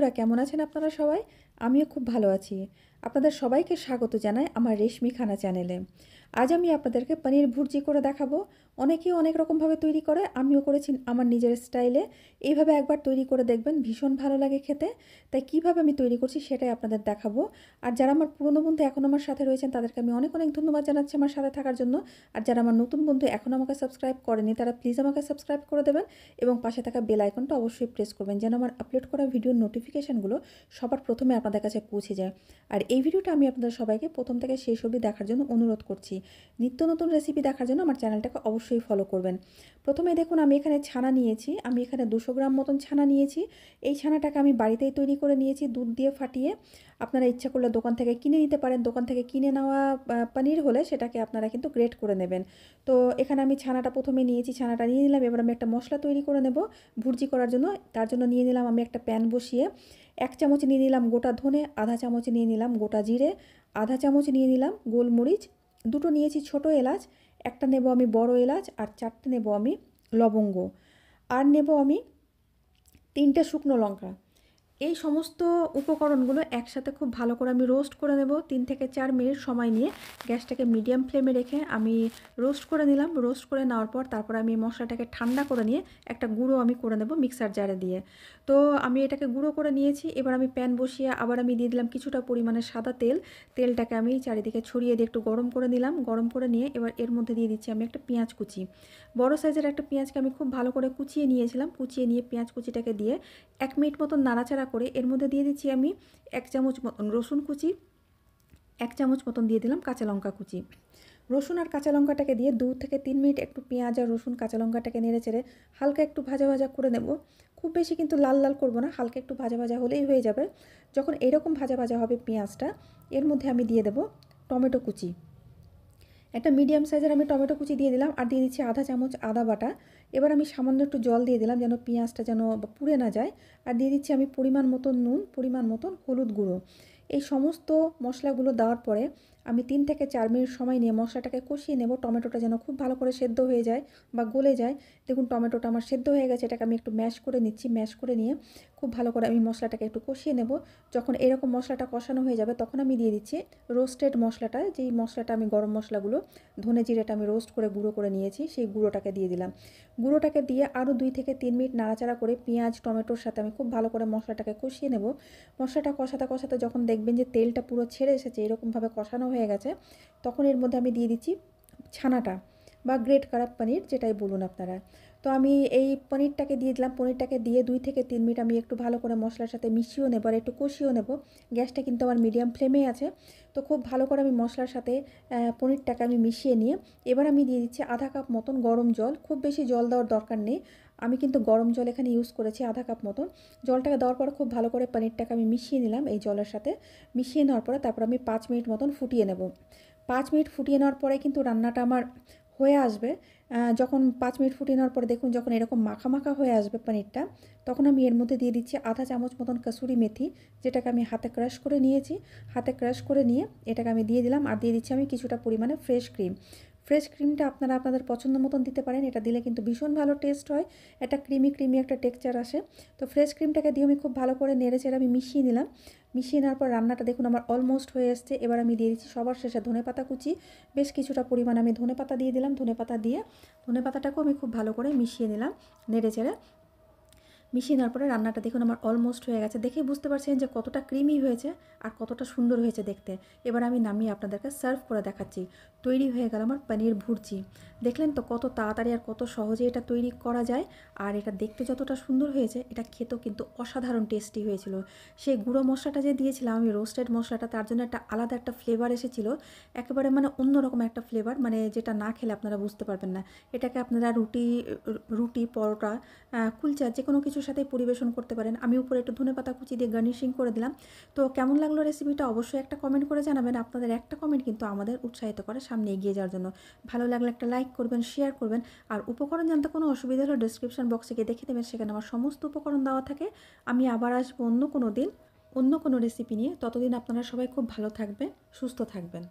বন্ধুরা কেমন আছেন আপনারা সবাই? আমিও খুব ভালো আছি। আপনাদের সবাইকে স্বাগত জানাই আমার রেশমি খানা চ্যানেলে। আজ আমি আপনাদেরকে পনির ভুর্জি করে দেখাবো। অনেকেই অনেক রকমভাবে তৈরি করে, আমিও করেছি আমার নিজের স্টাইলে। এইভাবে একবার তৈরি করে দেখবেন, ভীষণ ভালো লাগে খেতে। তাই কিভাবে আমি তৈরি করছি সেটাই আপনাদের দেখাবো। আর যারা আমার পুরনো বন্ধু এখন আমার সাথে রয়েছেন তাদেরকে আমি অনেক অনেক ধন্যবাদ জানাচ্ছি আমার সাথে থাকার জন্য। আর যারা আমার নতুন বন্ধু এখনও আমাকে সাবস্ক্রাইব করেনি তারা প্লিজ আমাকে সাবস্ক্রাইব করে দেবেন এবং পাশে থাকা বেল আইকনটা অবশ্যই প্রেস করবেন যেন আমার আপলোড করা ভিডিওর নোটিফিকেশানগুলো সবার প্রথমে আপনাদের কাছে পৌঁছে যায়। আর এই ভিডিওটা আমি আপনাদের সবাইকে প্রথম থেকে শেষ অবধি দেখার জন্য অনুরোধ করছি। নিত্য নতুন রেসিপি দেখার জন্য আমার চ্যানেলটাকে অবশ্যই ফলো করবেন। প্রথমে দেখুন আমি এখানে ছানা নিয়েছি, আমি এখানে 200 গ্রাম মতন ছানা নিয়েছি। এই ছানাটাকে আমি বাড়িতেই তৈরি করে নিয়েছি দুধ দিয়ে ফাটিয়ে। আপনারা ইচ্ছা করলে দোকান থেকে কিনে নিতে পারেন, দোকান থেকে কিনে নেওয়া পনির হলে সেটাকে আপনারা কিন্তু গ্রেট করে নেবেন। তো এখানে আমি ছানাটা প্রথমে নিয়েছি, ছানাটা নিয়ে নিলাম। এবার আমি একটা মশলা তৈরি করে নেব ভুর্জি করার জন্য। তার জন্য নিয়ে নিলাম আমি একটা প্যান বসিয়ে 1 চামচ নিয়ে নিলাম গোটা ধনে, আধা চামচ নিয়ে নিলাম গোটা জিরে, আধা চামচ নিয়ে নিলাম গোলমরিচ, দুটো নিয়েছি ছোট এলাচ, একটা নেব আমি বড় এলাচ, আর 4টে নেব আমি লবঙ্গ, আর নেব আমি 3টে শুকনো লঙ্কা। এই সমস্ত উপকরণগুলো একসাথে খুব ভালো করে আমি রোস্ট করে নেব 3 থেকে 4 মিনিট সময় নিয়ে। গ্যাসটাকে মিডিয়াম ফ্লেমে রেখে আমি রোস্ট করে নিলাম। রোস্ট করে নেওয়ার পর তারপর আমি মশলাটাকে ঠান্ডা করে নিয়ে একটা গুঁড়ো আমি করে নেব মিক্সার জারে দিয়ে। তো আমি এটাকে গুঁড়ো করে নিয়েছি। এবার আমি প্যান বসিয়ে আবার আমি দিয়ে দিলাম কিছুটা পরিমাণে সাদা তেল। তেলটাকে আমি চারিদিকে ছড়িয়ে দিয়ে একটু গরম করে নিলাম। গরম করে নিয়ে এবার এর মধ্যে দিয়ে দিচ্ছি আমি একটা পেঁয়াজ কুচি। বড় সাইজের একটা পেঁয়াজকে আমি খুব ভালো করে কুচিয়ে নিয়েছিলাম। কুচিয়ে নিয়ে পেঁয়াজ কুচিটাকে দিয়ে 1 মিনিট মতন নাড়াচাড়া করে এর মধ্যে দিয়ে দিচ্ছি আমি 1 চামচ মতন রসুন কুচি, 1 চামচ মতন দিয়ে দিলাম কাঁচা লঙ্কা কুচি। রসুন আর কাঁচা লঙ্কাটাকে দিয়ে 2 থেকে 3 মিনিট একটু পেঁয়াজ আর রসুন কাঁচা লঙ্কাটাকে নেড়ে চেড়ে হালকা একটু ভাজা ভাজা করে নেব। খুব বেশি কিন্তু লাল লাল করব না, হালকা একটু ভাজা ভাজা হলেই হয়ে যাবে। যখন এরকম ভাজা ভাজা হবে পেঁয়াজটা, এর মধ্যে আমি দিয়ে দেব টমেটো কুচি। একটা মিডিয়াম সাইজের আমি টমেটো কুচি দিয়ে দিলাম আর দিয়ে দিচ্ছি আধা চামচ আদা বাটা। এবার আমি সামান্য একটু জল দিয়ে দিলাম যেন পেঁয়াজটা যেন পুড়ে না যায়। আর দিয়ে দিচ্ছি আমি পরিমাণ মতন নুন, পরিমাণ মতন হলুদ গুঁড়ো। এই সমস্ত মশলাগুলো দেওয়ার পরে আমি 3 থেকে 4 মিনিট সময় নিয়ে মশলাটাকে কষিয়ে নেব। টমেটোটা যেন খুব ভালো করে সেদ্ধ হয়ে যায় বা গলে যায়। দেখুন টমেটোটা আমার সেদ্ধ হয়ে গেছে, এটাকে আমি একটু ম্যাশ করে নিচ্ছি। ম্যাশ করে নিয়ে খুব ভালো করে আমি মশলাটাকে একটু কষিয়ে নেব। যখন এরকম মশলাটা কষানো হয়ে যাবে তখন আমি দিয়ে দিচ্ছি রোস্টেড মশলাটা, যেই মশলাটা আমি গরম মশলাগুলো ধনে জিরেটা আমি রোস্ট করে গুঁড়ো করে নিয়েছি, সেই গুঁড়োটাকে দিয়ে দিলাম। গুঁড়োটাকে দিয়ে আরও 2 থেকে 3 মিনিট নাড়াচাড়া করে পেঁয়াজ টমেটোর সাথে আমি খুব ভালো করে মশলাটাকে কষিয়ে নেব। মশলাটা কষাতে কষাতে যখন দেখবেন যে তেলটা পুরো ছেড়ে এসেছে, এরকমভাবে কষানো হয়ে গেছে, তখন এর মধ্যে আমি দিয়ে দিচ্ছি ছানাটা বা গ্রেট করা পনির, যেটাই বলুন আপনারা। তো আমি এই পনিরটাকে দিয়ে দিলাম। পনিরটাকে দিয়ে 2 থেকে 3 মিনিট আমি একটু ভালো করে মশলার সাথে মিশিয়েও নেব আর একটু কষিয়েও নেব। গ্যাসটা কিন্তু আমার মিডিয়াম ফ্লেমেই আছে। তো খুব ভালো করে আমি মশলার সাথে পনিরটাকে আমি মিশিয়ে নিয়ে এবার আমি দিয়ে দিচ্ছি আধা কাপ মতন গরম জল। খুব বেশি জল দেওয়ার দরকার নেই, আমি কিন্তু গরম জল এখানে ইউজ করেছি আধা কাপ মতন। জলটাকে দেওয়ার পর খুব ভালো করে পনিরটাকে আমি মিশিয়ে নিলাম এই জলের সাথে। মিশিয়ে নেওয়ার পরে তারপর আমি 5 মিনিট মতন ফুটিয়ে নেব। 5 মিনিট ফুটিয়ে নেওয়ার পরে কিন্তু রান্নাটা আমার হয়ে আসবে। যখন 5 মিনিট ফুটিয়ে নেওয়ার পরে দেখুন যখন এরকম মাখা মাখা হয়ে আসবে পনিরটা, তখন আমি এর মধ্যে দিয়ে দিচ্ছি আধা চামচ মতন কাসুরি মেথি, যেটাকে আমি হাতে ক্রাশ করে নিয়েছি। হাতে ক্রাশ করে নিয়ে এটাকে আমি দিয়ে দিলাম আর দিয়ে দিচ্ছি আমি কিছুটা পরিমাণে ফ্রেশ ক্রিম। ফ্রেশ ক্রিমটা আপনারা আপনাদের পছন্দ মতন দিতে পারেন, এটা দিলে কিন্তু ভীষণ ভালো টেস্ট হয়, একটা ক্রিমি ক্রিমি একটা টেক্সচার আসে। তো ফ্রেশ ক্রিমটাকে দিয়ে আমি খুব ভালো করে নেড়ে চেড়ে আমি মিশিয়ে নিলাম। মিশিয়ে নেওয়ার পর রান্নাটা দেখুন আমার অলমোস্ট হয়ে এসছে। এবার আমি দিয়ে দিচ্ছি সবার শেষে ধনেপাতা কুচি। বেশ কিছুটা পরিমাণ আমি ধনেপাতা দিয়ে দিলাম। ধনেপাতা দিয়ে ধনেপাতাটাকেও আমি খুব ভালো করে মিশিয়ে নিলাম নেড়ে চেড়ে। মিশিয়ে নেওয়ার পরে রান্নাটা দেখুন আমার অলমোস্ট হয়ে গেছে। দেখেই বুঝতে পারছেন যে কতটা ক্রিমি হয়েছে আর কতটা সুন্দর হয়েছে দেখতে। এবার আমি নামিয়ে আপনাদেরকে সার্ভ করে দেখাচ্ছি। তৈরি হয়ে গেল আমার পনির ভুর্জি। দেখলেন তো কত তাড়াতাড়ি আর কত সহজে এটা তৈরি করা যায়। আর এটা দেখতে যতটা সুন্দর হয়েছে, এটা খেতেও কিন্তু অসাধারণ টেস্টি হয়েছিল। সেই গুঁড়ো মশলাটা যে দিয়েছিলাম আমি রোস্টেড মশলাটা, তার জন্য একটা আলাদা একটা ফ্লেভার এসেছিলো। একেবারে মানে অন্যরকম একটা ফ্লেভার, মানে যেটা না খেলে আপনারা বুঝতে পারবেন না। এটাকে আপনারা রুটি পরোটা কুলচা যে কোনো কিছুর সাথেই পরিবেশন করতে পারেন। আমি উপরে একটু ধনেপাতা কুচি দিয়ে গার্নিশিং করে দিলাম। তো কেমন লাগলো রেসিপিটা অবশ্যই একটা কমেন্ট করে জানাবেন। আপনাদের একটা কমেন্ট কিন্তু আমাদের উৎসাহিত করে সামনে এগিয়ে যাওয়ার জন্য। ভালো লাগলে একটা লাইক করবেন, শেয়ার করবেন। আর উপকরণ জানতে কোনো অসুবিধা হলে ডেসক্রিপশন বক্সে গিয়ে দেখে নেবেন, সেখানে আমার সমস্ত উপকরণ দেওয়া থাকে। আমি আবার আসবো অন্য কোনো দিন অন্য কোনো রেসিপি নিয়ে। ততদিন আপনারা সবাই খুব ভালো থাকবেন, সুস্থ থাকবেন।